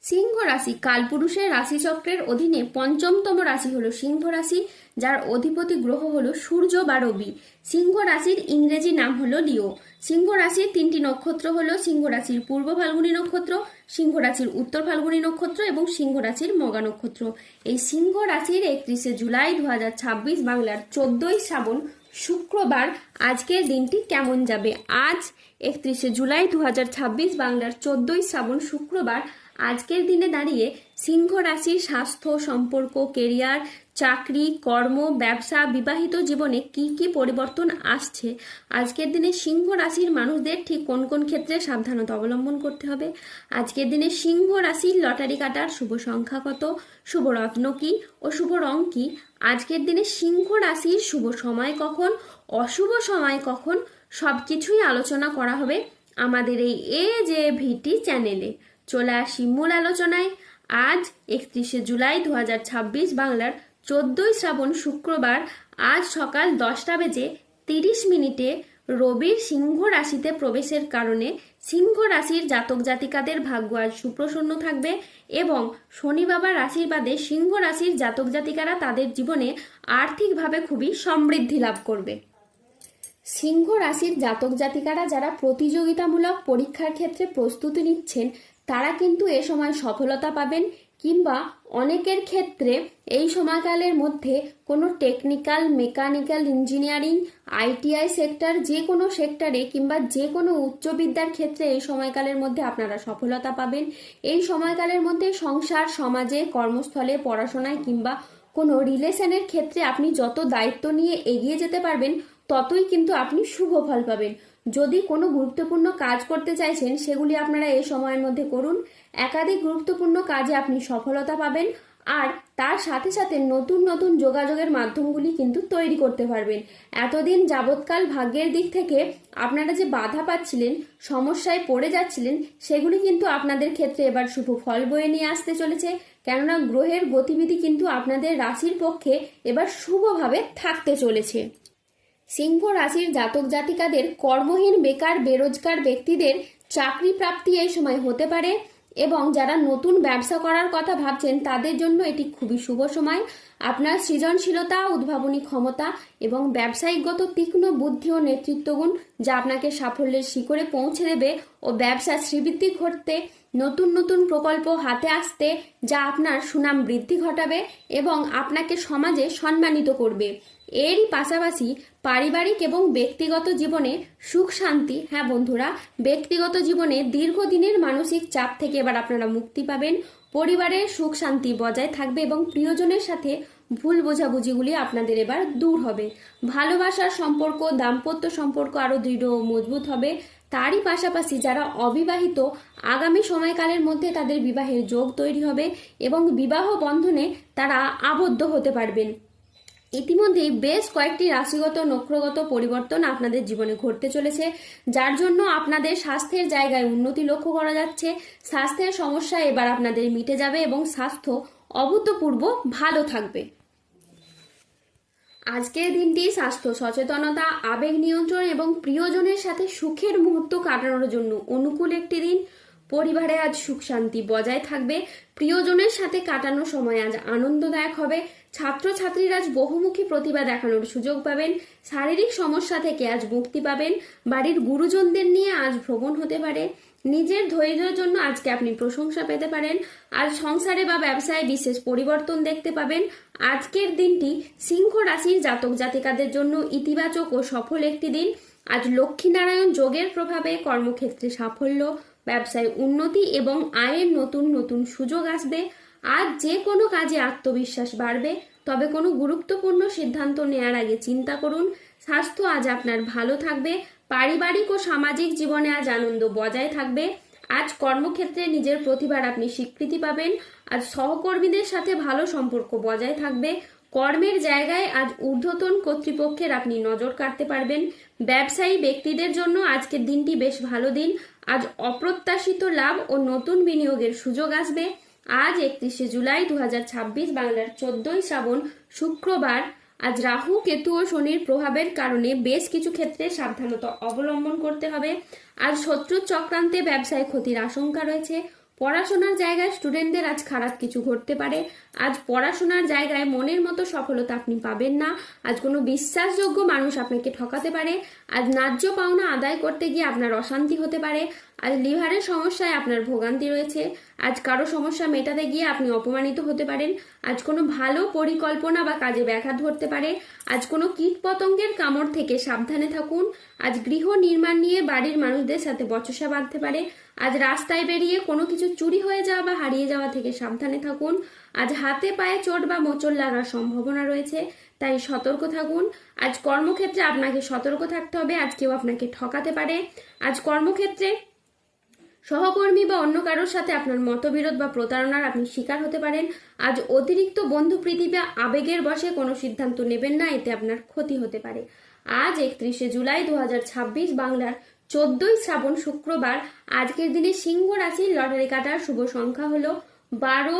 সিংহ রাশি কালপুরুষের রাশিচক্রের অধীনে পঞ্চমতম রাশি হলো সিংহ রাশি, যার অধিপতি গ্রহ হলো সূর্য বা রবি। সিংহ রাশির ইংরেজি নাম হলো লিও। সিংহ রাশির তিনটি নক্ষত্র হলো সিংহ রাশির পূর্ব ফাল্গুনী নক্ষত্র, সিংহ রাশির উত্তর ফাল্গুনী নক্ষত্র এবং সিংহ রাশির মঘা নক্ষত্র। এই সিংহ রাশির 31শে জুলাই 2026 বাংলার 14ই শ্রাবণ শুক্রবার আজকের দিনটি কেমন যাবে। আজ 31শে জুলাই 2026 বাংলার 14ই শ্রাবণ শুক্রবার আজকের দিনে দাঁড়িয়ে সিংহ রাশির স্বাস্থ্য, সম্পর্ক, কেরিয়ার, চাকরি, কর্ম, ব্যবসা, বিবাহিত জীবনে কি কি পরিবর্তন আসছে, আজকের দিনে সিংহ রাশির মানুষদের ঠিক কোন কোন ক্ষেত্রে সাবধানতা অবলম্বন করতে হবে, আজকের দিনে সিংহ রাশির লটারি কাটার শুভ সংখ্যা কত, শুভ রত্ন কি ও শুভ রং কি, আজকের দিনে সিংহ রাশির শুভ সময় কখন, অশুভ সময় কখন, সবকিছুই আলোচনা করা হবে আমাদের এই AJVT চ্যানেলে। চলে আসি মূল আলোচনায়। আজ 31শে জুলাই 2026 বাংলার 14ই শ্রাবণ শুক্রবার আজ সকাল 10:30 রবির সিংহ রাশিতে প্রবেশের কারণে সিংহ রাশির জাতক জাতিকাদের ভাগ্য আজ সুপ্রসন্ন থাকবে এবং শনি বাবার আশীর্বাদে সিংহ রাশির জাতক জাতিকারা তাদের জীবনে আর্থিকভাবে খুবই সমৃদ্ধি লাভ করবে। সিংহ রাশির জাতক জাতিকারা যারা প্রতিযোগিতামূলক পরীক্ষার ক্ষেত্রে প্রস্তুতি নিচ্ছেন তারা কিন্তু এ সময় সফলতা পাবেন, কিংবা অনেকের ক্ষেত্রে এই সময়কালের মধ্যে কোনো technical, mechanical, engineering, ITI sector, যে কোনো সেক্টরে কিংবা যে কোনো উচ্চবিদ্যার ক্ষেত্রে এই সময়কালের মধ্যে আপনারা সফলতা পাবেন। এই সময়কালের মধ্যে সংসার, সমাজে, কর্মস্থলে, পড়াশোনায় কিংবা কোনো রিলেশনের ক্ষেত্রে আপনি যত দায়িত্ব নিয়ে এগিয়ে যেতে পারবেন ততই কিন্তু আপনি শুভ ফল পাবেন। যদি কোনো গুরুত্বপূর্ণ কাজ করতে চাইছেন সেগুলি আপনারা এই সময়ের মধ্যে করুন। একাধিক গুরুত্বপূর্ণ কাজে আপনি সফলতা পাবেন আর তার সাথে সাথে নতুন নতুন যোগাযোগের মাধ্যমগুলি কিন্তু তৈরি করতে পারবেন। এতদিন যাবৎকাল ভাগ্যের দিক থেকে আপনারা যে বাধা পাচ্ছিলেন, সমস্যায় পড়ে যাচ্ছিলেন, সেগুলি কিন্তু আপনাদের ক্ষেত্রে এবার শুভ ফল বয়ে নিয়ে আসতে চলেছে, কেননা গ্রহের গতিবিধি কিন্তু আপনাদের রাশির পক্ষে এবার শুভভাবে থাকতে চলেছে। সিংহ রাশির জাতক জাতিকাদের কর্মহীন, বেকার, বেরোজগার ব্যক্তিদের চাকরি প্রাপ্তি এই সময় হতে পারে এবং যারা নতুন ব্যবসা করার কথা ভাবছেন তাদের জন্য এটি খুবই শুভ সময়। আপনার সৃজনশীলতা, উদ্ভাবনী ক্ষমতা এবং ব্যবসায়িকগত তীক্ষ্ণ বুদ্ধি ও নেতৃত্বগুণ যা আপনাকে সাফল্যের শিখরে পৌঁছে দেবে ও ব্যবসা শ্রীবৃদ্ধি ঘটতে, নতুন নতুন প্রকল্প হাতে আসতে যা আপনার সুনাম বৃদ্ধি ঘটাবে এবং আপনাকে সমাজে সম্মানিত করবে। এরই পাশাপাশি পারিবারিক এবং ব্যক্তিগত জীবনে সুখ শান্তি, হ্যাঁ বন্ধুরা, ব্যক্তিগত জীবনে দীর্ঘদিনের মানসিক চাপ থেকে এবার আপনারা মুক্তি পাবেন। পরিবারের সুখ শান্তি বজায় থাকবে এবং প্রিয়জনের সাথে ভুল বোঝাবুঝিগুলি আপনাদের এবার দূর হবে। ভালোবাসার সম্পর্ক, দাম্পত্য সম্পর্ক আরও দৃঢ় ও মজবুত হবে। তারই পাশাপাশি যারা অবিবাহিত, আগামী সময়কালের মধ্যে তাদের বিবাহের যোগ তৈরি হবে এবং বিবাহ বন্ধনে তারা আবদ্ধ হতে পারবেন। ইতিমধ্যেই বেশ কয়েকটি রাশিগত, নক্ষত্রগত পরিবর্তন আপনাদের জীবনে ঘটতে চলেছে, যার জন্য আপনাদের স্বাস্থ্যের জায়গায় উন্নতি লক্ষ্য করা যাচ্ছে। স্বাস্থ্যের সমস্যা এবার আপনাদের মিটে যাবে এবং স্বাস্থ্য অভূতপূর্ব ভালো থাকবে। আজকের দিনটি স্বাস্থ্য সচেতনতা, আবেগ নিয়ন্ত্রণ এবং প্রিয়জনের সাথে সুখের মুহূর্ত কাটানোর জন্য অনুকূল একটি দিন। পরিবারে আজ সুখ শান্তি বজায় থাকবে। প্রিয়জনের সাথে কাটানো সময় আজ আনন্দদায়ক হবে। ছাত্রছাত্রীরা আজ বহুমুখী প্রতিভা দেখানোর সুযোগ পাবেন। শারীরিক সমস্যা থেকে আজ মুক্তি পাবেন। বাড়ির গুরুজনদের নিয়ে আজ ভ্রমণ হতে পারে। নিজের ধৈর্যের জন্য আজকে আপনি প্রশংসা পেতে পারেন। আজ সংসারে বা ব্যবসায় বিশেষ পরিবর্তন দেখতে পাবেন। আজকের দিনটি সিংহ রাশির জাতক জাতিকাদের জন্য ইতিবাচক ও সফল একটি দিন। আজ লক্ষ্মীনারায়ণ যোগের প্রভাবে কর্মক্ষেত্রে সাফল্য, ব্যবসায় উন্নতি এবং আয়ের নতুন নতুন সুযোগ আসবে। আজ যে কোনো কাজে আত্মবিশ্বাস বাড়বে, তবে কোনো গুরুত্বপূর্ণ সিদ্ধান্ত নেওয়ার আগে চিন্তা করুন। স্বাস্থ্য আজ আপনার ভালো থাকবে। পারিবারিক ও সামাজিক জীবনে আজ আনন্দ বজায় থাকবে। আজ কর্মক্ষেত্রে নিজের প্রতিভার আপনি স্বীকৃতি পাবেন। আজ সহকর্মীদের সাথে ভালো সম্পর্ক বজায় থাকবে। কর্মের জায়গায় আজ ঊর্ধ্বতন কর্তৃপক্ষের আপনি নজর কাটতে পারবেন। ব্যবসায়ী ব্যক্তিদের জন্য আজকের দিনটি বেশ ভালো দিন। আজ অপ্রত্যাশিত লাভ ও নতুন বিনিয়োগের সুযোগ আসবে। আজ 31শে জুলাই 2026 বাংলার 14ই শ্রাবণ শুক্রবার আজ রাহু, কেতু ও শনির প্রভাবের কারণে বেশ কিছু ক্ষেত্রে সাবধানতা অবলম্বন করতে হবে। আজ শত্রুর চক্রান্তে ব্যবসায় ক্ষতির আশঙ্কা রয়েছে। পড়াশোনার জায়গায় স্টুডেন্টদের আজ খারাপ কিছু ঘটতে পারে। আজ পড়াশোনার জায়গায় মনের মতো সফলতা আপনি পাবেন না। আজ কোনো বিশ্বাসযোগ্য মানুষ আপনাকে ঠকাতে পারে। আজ ন্যায্য পাওনা আদায় করতে গিয়ে আপনার অশান্তি হতে পারে। আজ লিভারের সমস্যায় আপনার ভোগান্তি রয়েছে। আজ কারো সমস্যা মেটাতে গিয়ে আপনি অপমানিত হতে পারেন। আজ কোনো ভালো পরিকল্পনা বা কাজে ব্যাঘাত ঘটতে পারে। আজ কোনো কীটপতঙ্গের কামড় থেকে সাবধানে থাকুন। আজ গৃহ নির্মাণ নিয়ে বাড়ির মানুষদের সাথে বচসা বাঁধতে পারে। আজ রাস্তায় বেরিয়ে কোনো কিছু চুরি হয়ে যাওয়া বা হারিয়ে যাওয়া থেকে সাবধানে থাকুন। আজ হাতে পায়ে চোট বা মোচড় লাগার সম্ভাবনা রয়েছে, তাই সতর্ক থাকুন। আজ কর্মক্ষেত্রে আপনাকে সতর্ক থাকতে হবে। আজ কেউ আপনাকে ঠকাতে পারে। আজ কর্মক্ষেত্রে সহকর্মী বা অন্য কারোর সাথে আপনার মতবিরোধ বা প্রতারণার আপনি শিকার হতে পারেন। আজ অতিরিক্ত বন্ধুপ্রীতি বা আবেগের বশে কোনো সিদ্ধান্ত নেবেন না, এতে আপনার ক্ষতি হতে পারে। আজ 31শে জুলাই 2026 বাংলার 14ই শ্রাবণ শুক্রবার। আজকের দিনে সিংহ রাশির লটারি কাটার শুভ সংখ্যা হলো 12,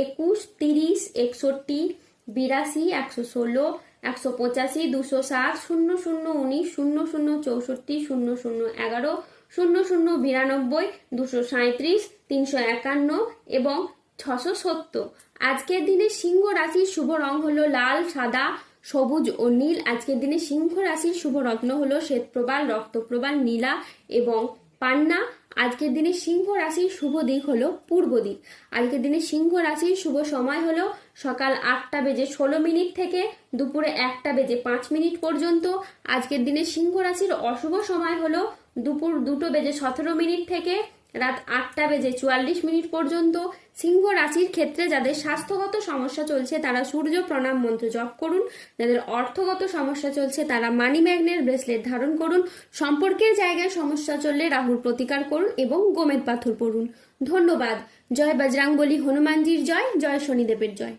21, 30, 61, 82, 116, 185, 207, 00, 19, 00, 64, 00, 11, 00, 92, 237, 351 এবং 670। আজকের দিনে সিংহ রাশির শুভ রং হলো লাল, সাদা, সবুজ ও নীল। আজকের দিনে সিংহ রাশির শুভ রত্ন হলো শ্বেতপ্রবাল, রক্তপ্রবাল, নীলা এবং পান্না। আজকের দিনে সিংহ রাশির শুভ দিক হলো পূর্ব দিক। আজকের দিনে সিংহ রাশির শুভ সময় হলো সকাল 8:16 থেকে দুপুরে 1:05 পর্যন্ত। আজকের দিনে সিংহ রাশির অশুভ সময় হলো দুপুর 2:17 থেকে রাত 8:44 পর্যন্ত। সিংহ রাশির ক্ষেত্রে যাদের স্বাস্থ্যগত সমস্যা চলছে তারা সূর্য প্রণাম মন্ত্র জপ করুন। যাদের অর্থগত সমস্যা চলছে তারা মানি ম্যাগনেট ব্রেসলেট ধারণ করুন। সম্পর্কের জায়গায় সমস্যা চললে রাহুর প্রতিকার করুন এবং গোমেদ পাথর পড়ুন। ধন্যবাদ। জয় বজরংবলী, হনুমানজির জয়, জয় শনিদেবের জয়।